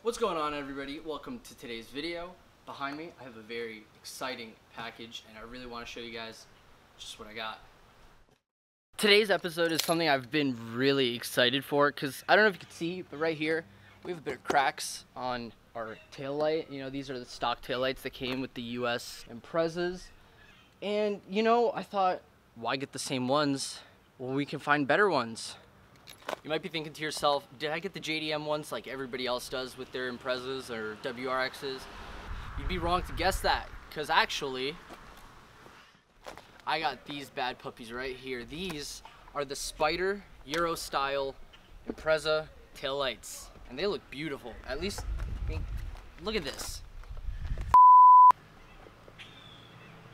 What's going on, everybody? Welcome to today's video. Behind me I have a very exciting package and I really want to show you guys just what I got. Today's episode is something I've been really excited for because I don't know if you can see, but right here we have a bit of cracks on our tail light. You know, these are the stock tail lights that came with the US Imprezas. And you know, I thought, why get the same ones when we can find better ones? You might be thinking to yourself, did I get the JDM ones like everybody else does with their Imprezas or WRXs? You'd be wrong to guess that, because actually, I got these bad puppies right here. These are the Spyder Euro style Impreza tail lights, and they look beautiful. At least, I mean, look at this.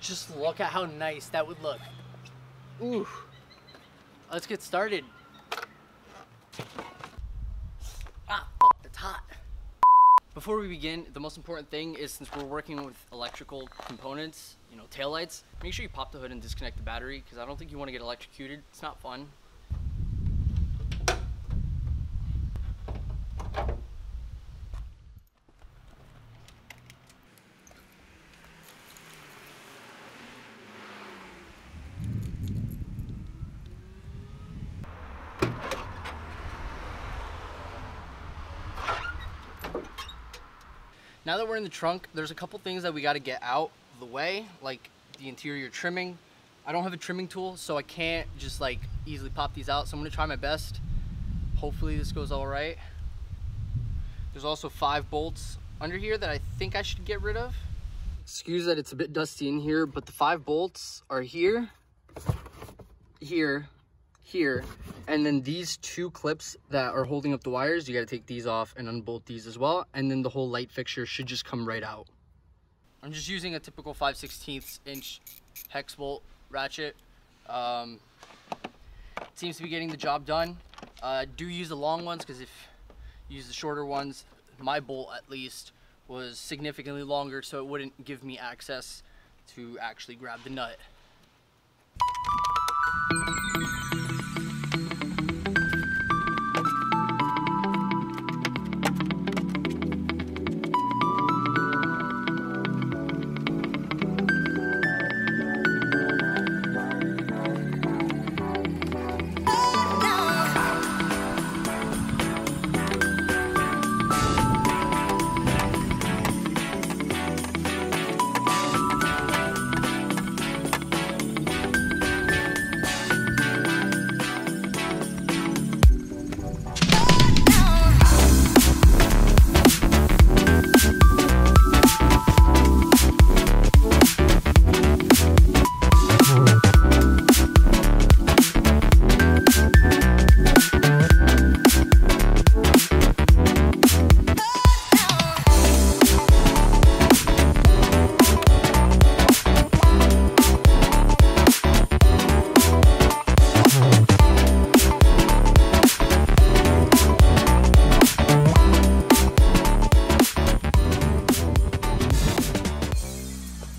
Just look at how nice that would look. Ooh, let's get started. It's hot. Before we begin, the most important thing is, since we're working with electrical components, you know, taillights, make sure you pop the hood and disconnect the battery, because I don't think you want to get electrocuted. It's not fun. Now that we're in the trunk, there's a couple things that we got to get out of the way, like the interior trimming. I don't have a trimming tool, so I can't just like easily pop these out, so I'm going to try my best. Hopefully this goes all right. There's also 5 bolts under here that I think I should get rid of. Excuse that it's a bit dusty in here, but the 5 bolts are here, here, here, and then these 2 clips that are holding up the wires, you got to take these off and unbolt these as well, and then the whole light fixture should just come right out. I'm just using a typical 5/16 inch hex bolt ratchet. It seems to be getting the job done. Do use the long ones, because if you use the shorter ones, my bolt at least was significantly longer, so it wouldn't give me access to actually grab the nut.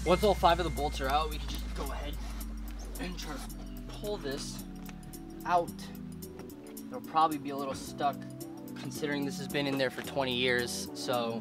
Once all 5 of the bolts are out, we can just go ahead and try to pull this out. It'll probably be a little stuck, considering this has been in there for 20 years, so.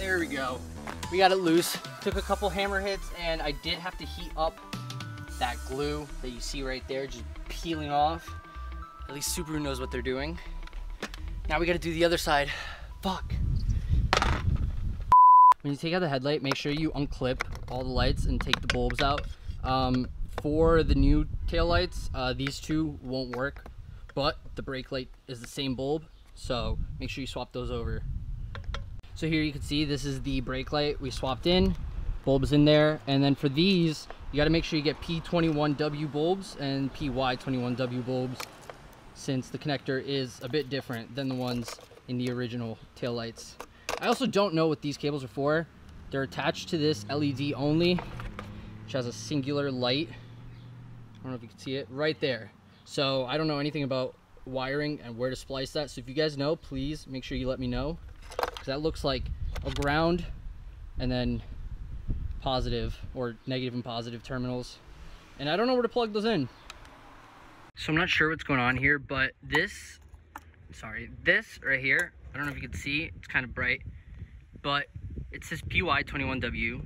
There we go. We got it loose. Took a couple hammer hits, and I did have to heat up that glue that you see right there, just peeling off. At least Subaru knows what they're doing. Now we gotta do the other side. Fuck. When you take out the headlight, make sure you unclip all the lights and take the bulbs out. For the new tail lights, these two won't work, but the brake light is the same bulb, so make sure you swap those over. So here you can see this is the brake light we swapped in, bulbs in there, and then for these, you gotta make sure you get P21W bulbs and PY21W bulbs, since the connector is a bit different than the ones in the original tail lights. I also don't know what these cables are for. They're attached to this LED only, which has a singular light. I don't know if you can see it right there. So I don't know anything about wiring and where to splice that. So if you guys know, please make sure you let me know, because that looks like a ground and then positive or negative and positive terminals. And I don't know where to plug those in. So I'm not sure what's going on here, but this right here, I don't know if you can see, it's kind of bright, but it says PY21W,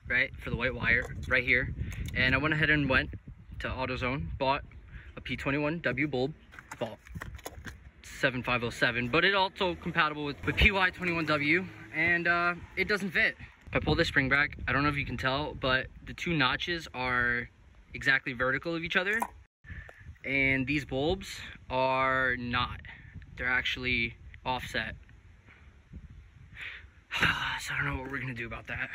right, for the white wire right here. And I went ahead and went to AutoZone, bought a P21W bulb, bought 7507, but it also compatible with PY21W, and it doesn't fit. If I pull this spring back, I don't know if you can tell, but the two notches are exactly vertical of each other. And these bulbs are not. They're actually offset. So I don't know what we're gonna do about that.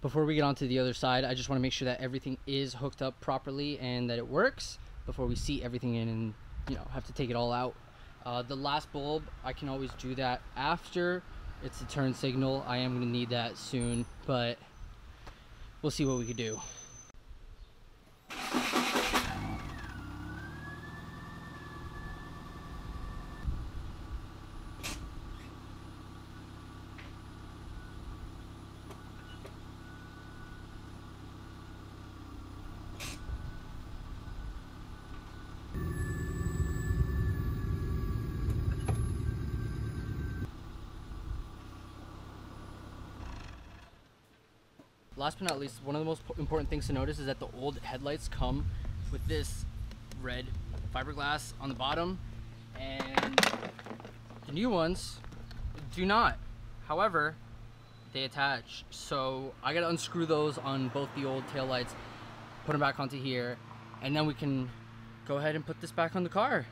Before we get on to the other side, I just wanna make sure that everything is hooked up properly and that it works before we seat everything in and, you know, have to take it all out. The last bulb, I can always do that after it's the turn signal. I am gonna need that soon, but we'll see what we could do. Last but not least, one of the most important things to notice is that the old headlights come with this red fiberglass on the bottom, and the new ones do not. However, they attach. So I gotta unscrew those on both the old tail lights, put them back onto here, and then we can go ahead and put this back on the car.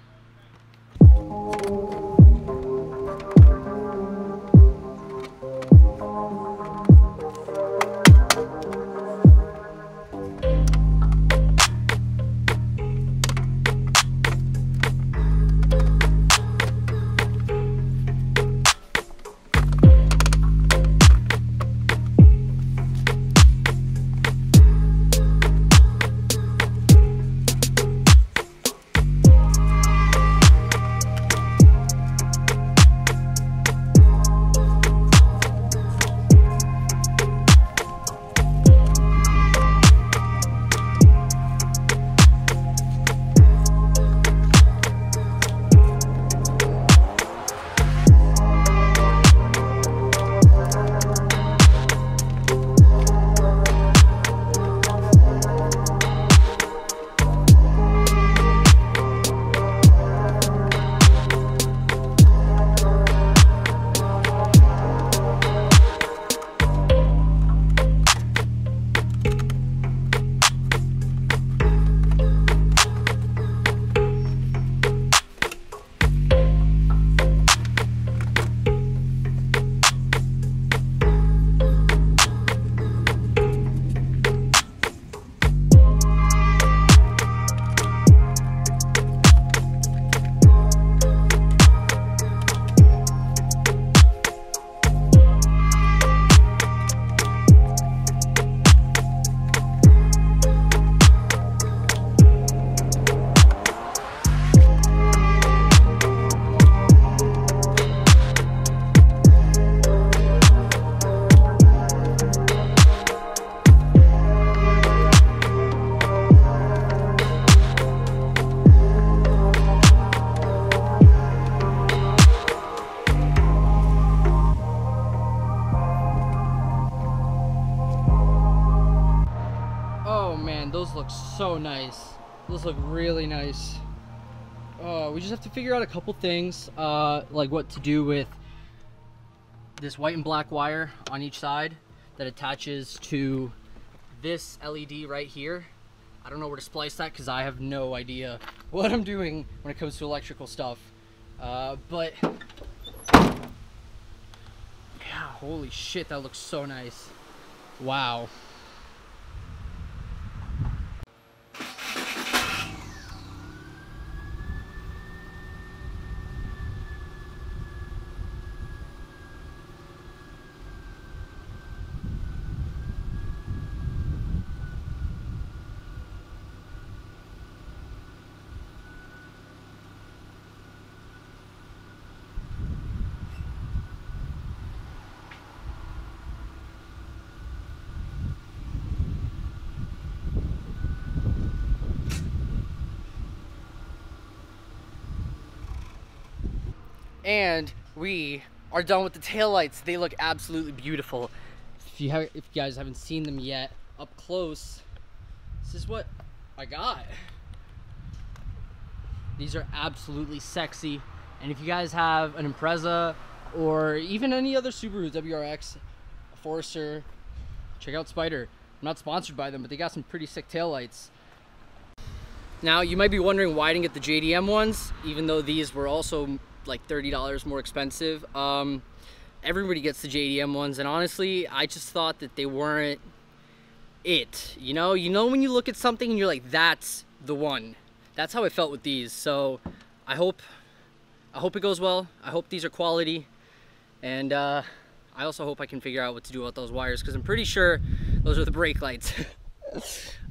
those look so nice. Those look really nice. We just have to figure out a couple things, like what to do with this white and black wire on each side that attaches to this LED right here. I don't know where to splice that because I have no idea what I'm doing when it comes to electrical stuff. But yeah, holy shit, that looks so nice. Wow. And we are done with the taillights. They look absolutely beautiful. If you guys haven't seen them yet up close, this is what I got. These are absolutely sexy. And if you guys have an Impreza or even any other Subaru, WRX, Forester, check out Spyder. I'm not sponsored by them, but they got some pretty sick taillights. Now, you might be wondering why I didn't get the JDM ones, even though these were also like $30 more expensive. Everybody gets the JDM ones, and honestly, I just thought that they weren't it. You know when you look at something and you're like, that's the one. That's how I felt with these. So I hope it goes well. I hope these are quality, and I also hope I can figure out what to do about those wires, because I'm pretty sure those are the brake lights.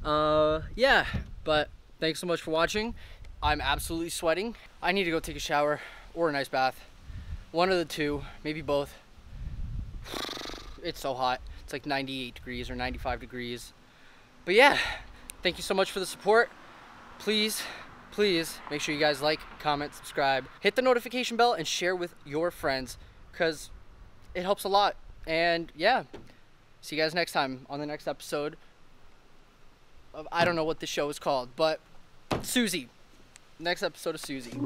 Yeah, but thanks so much for watching. I'm absolutely sweating. I need to go take a shower or a nice bath. One of the two, maybe both. It's so hot. It's like 98 degrees or 95 degrees. But yeah, thank you so much for the support. Please make sure you guys like, comment, subscribe, hit the notification bell, and share with your friends, because it helps a lot. And yeah, see you guys next time on the next episode of, I don't know what the show is called, but Susie. Next episode of Susie.